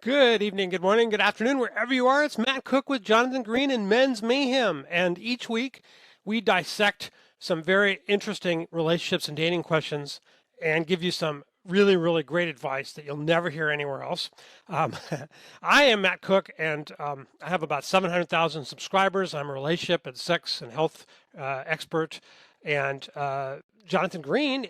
Good evening, good morning, good afternoon, wherever you are. It's Matt Cook with Jonathan Green and Men's Mayhem. And each week we dissect some very interesting relationships and dating questions and give you some really, really great advice that you'll never hear anywhere else. Um, I am Matt Cook, and I have about 700,000 subscribers. I'm a relationship and sex and health expert. And Jonathan Green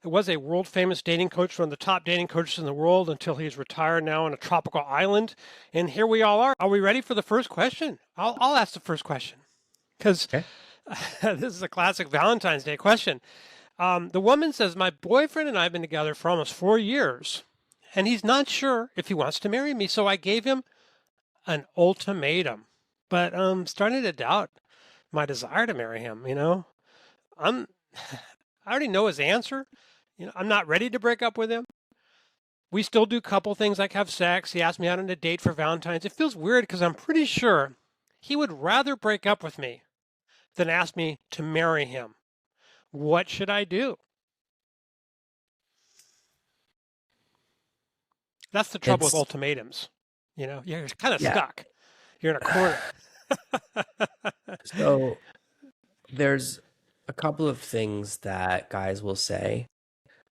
was a world famous dating coach, one of the top dating coaches in the world until he's retired now on a tropical island. And here we all are. Are we ready for the first question? I'll ask the first question because Okay. this is a classic Valentine's Day question. The woman says, my boyfriend and I have been together for almost 4 years, and he's not sure if he wants to marry me. So I gave him an ultimatum, but I'm starting to doubt my desire to marry him. I'm I already know his answer. I'm not ready to break up with him. We still do couple things like have sex. He asked me out on a date for Valentine's. It feels weird because I'm pretty sure he would rather break up with me than ask me to marry him. What should I do? That's the trouble with It's ultimatums. You're kind of yeah. stuck. You're in a corner. So there's a couple of things that guys will say,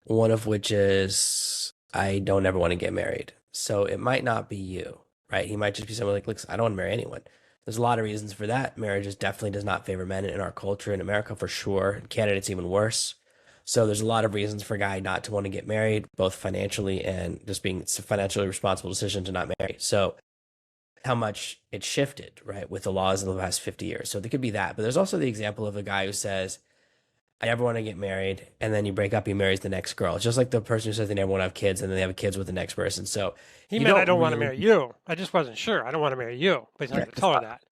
one of which is, I don't ever want to get married. So it might not be you, right? He might just be someone like, looks, I don't want to marry anyone. There's a lot of reasons for that. Marriage is definitely does not favor men in our culture, in America for sure. In Canada, it's even worse. So there's a lot of reasons for a guy not to want to get married, both financially and just being it's a financially responsible decision to not marry. So how much it shifted, right, with the laws in the last 50 years. So there could be that. But there's also the example of a guy who says, I never want to get married. And then you break up, he marries the next girl. It's just like the person who says they never want to have kids and then they have kids with the next person. So He you meant I don't don't want to really, marry you. I just wasn't sure. I don't want to marry you. But he's not yeah, going to because tell her that.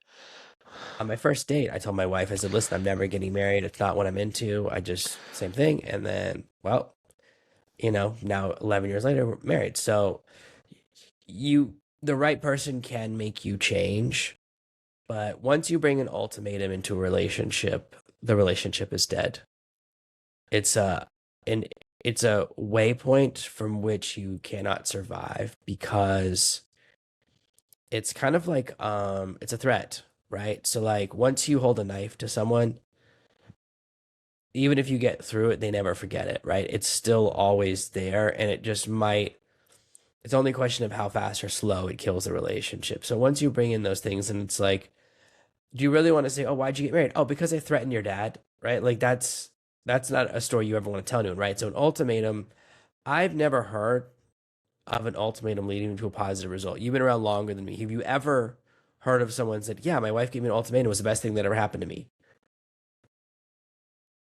on my first date, I told my wife, I said, listen, I'm never getting married. It's not what I'm into. I just, same thing. And then, well, now 11 years later, we're married. So the right person can make you change. But once you bring an ultimatum into a relationship, the relationship is dead. It's an it's a waypoint from which you cannot survive because it's kind of like it's a threat, right? So like once you hold a knife to someone, even if you get through it, they never forget it, right? It's still always there and it just might it's only a question of how fast or slow it kills the relationship. So once you bring in those things and it's like do you really want to say, "Oh, why'd you get married?" "Oh, because I threatened your dad." Right? Like that's not a story you ever want to tell anyone, right? So an ultimatum, I've never heard of an ultimatum leading to a positive result. You've been around longer than me. Have you ever heard of someone said, "Yeah, my wife gave me an ultimatum. It was the best thing that ever happened to me."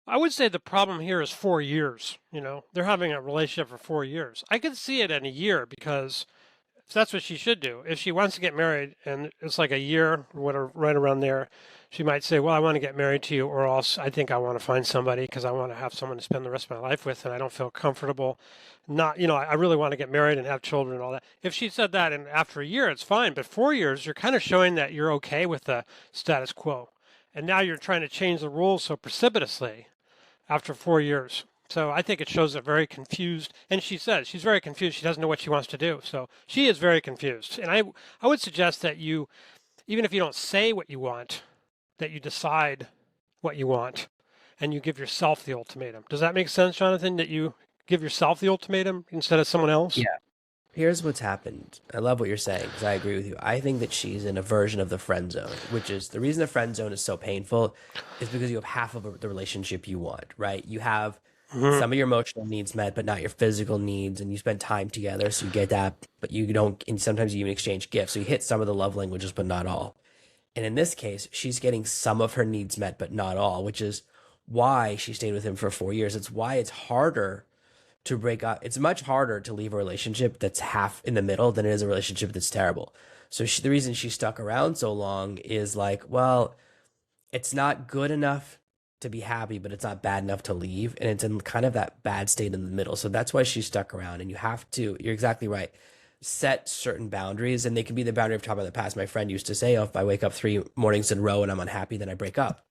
I would say the problem here is 4 years. They're having a relationship for 4 years. I could see it in a year because that's what she should do. If she wants to get married and it's like a year, whatever, right around there, she might say, well, I want to get married to you, or else I think I want to find somebody because I want to have someone to spend the rest of my life with and I don't feel comfortable. Not, I really want to get married and have children and all that. If she said that and after a year, it's fine. But 4 years, you're kind of showing that you're okay with the status quo. And now you're trying to change the rules so precipitously after 4 years. So I think it shows a very confused, and she says she's very confused. She doesn't know what she wants to do. So she is very confused. And I would suggest that you, even if you don't say what you want, that you decide what you want and you give yourself the ultimatum. Does that make sense, Jonathan, that you give yourself the ultimatum instead of someone else? Yeah. Here's what's happened. I love what you're saying because I agree with you. I think that she's in a version of the friend zone, which is the reason the friend zone is so painful is because you have half of the relationship you want, right? You have Hmm. some of your emotional needs met, but not your physical needs, and you spend time together, so you get that, but you don't, and sometimes you even exchange gifts. So you hit some of the love languages, but not all. And in this case, she's getting some of her needs met, but not all, which is why she stayed with him for 4 years. It's why it's harder to break up. It's much harder to leave a relationship that's half in the middle than it is a relationship that's terrible. So the reason she stuck around so long is like, well, it's not good enough to be happy, but it's not bad enough to leave. And it's in kind of that bad state in the middle. So that's why she stuck around. And you have to, you're exactly right, set certain boundaries. And they can be the boundary of time in the past. My friend used to say, oh, if I wake up 3 mornings in a row and I'm unhappy, then I break up.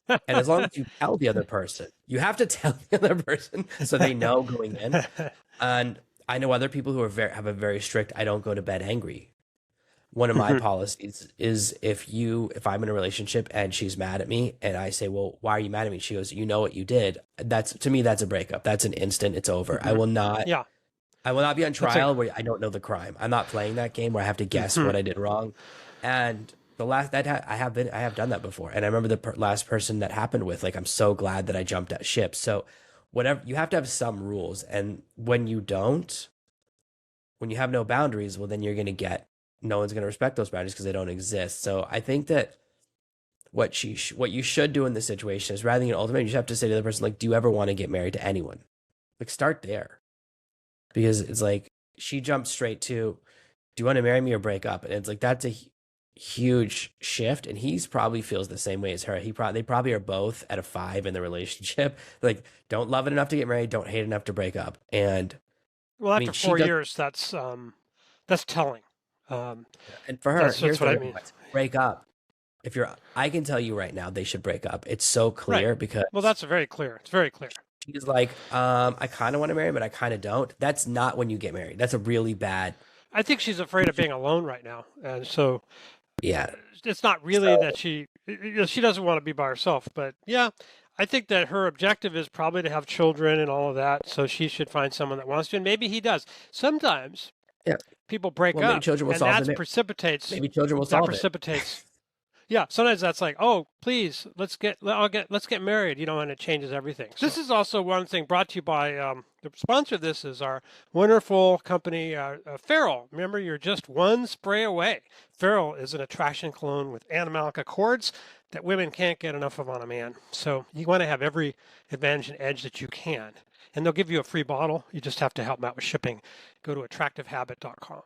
And as long as you tell the other person, you have to tell the other person so they know going in. And I know other people who are have a very strict, I don't go to bed angry. One of my Hmm. policies is if I'm in a relationship and she's mad at me and I say, "Well, why are you mad at me?" She goes, "You know what you did." That's to me that's a breakup. That's an instant, it's over. Hmm. Yeah, I will not be on that's a. trial where I don't know the crime. I'm not playing that game where I have to guess Hmm. what I did wrong. And the last I have done that before. And I remember the last person that happened with, like, I'm so glad that I jumped at ship. So whatever, you have to have some rules, and when you don't, when you have no boundaries, well, then you're going to get no one's going to respect those boundaries because they don't exist. So I think that what you should do in this situation is, rather than an ultimatum, you just have to say to the person, like, do you ever want to get married to anyone? Like, start there, because it's like she jumped straight to, do you want to marry me or break up? And it's like that's a huge shift, and he's probably feels the same way as her. They probably are both at a 5 in the relationship. Like, don't love it enough to get married, don't hate it enough to break up. And Well, I after mean, she four does. years, that's telling. Um, And for her, that's here's what the I other mean. nuance. Break up. If you're, I can tell you right now, they should break up. It's so Right. clear Well, because that's very clear. It's very clear. she's like, I kind of want to marry, but I kind of don't. That's not when you get married. That's a really bad. I think she's afraid of being alone right now, and so Yeah. it's not really that So she doesn't want to be by herself. But yeah, I think that her objective is probably to have children and all of that. So she should find someone that wants to, and maybe he does. Sometimes yeah. people break Well, maybe up, children will and solve that's the. precipitates Maybe children will that solve it. precipitates yeah, sometimes that's like, oh, please, let's get married, and it changes everything. So this is also one thing brought to you by the sponsor of this is our wonderful company, Farrell. Remember, you're just one spray away. Farrell is an attraction cologne with animalic accords that women can't get enough of on a man. So you want to have every advantage and edge that you can. And they'll give you a free bottle. You just have to help them out with shipping. Go to attractivehabit.com.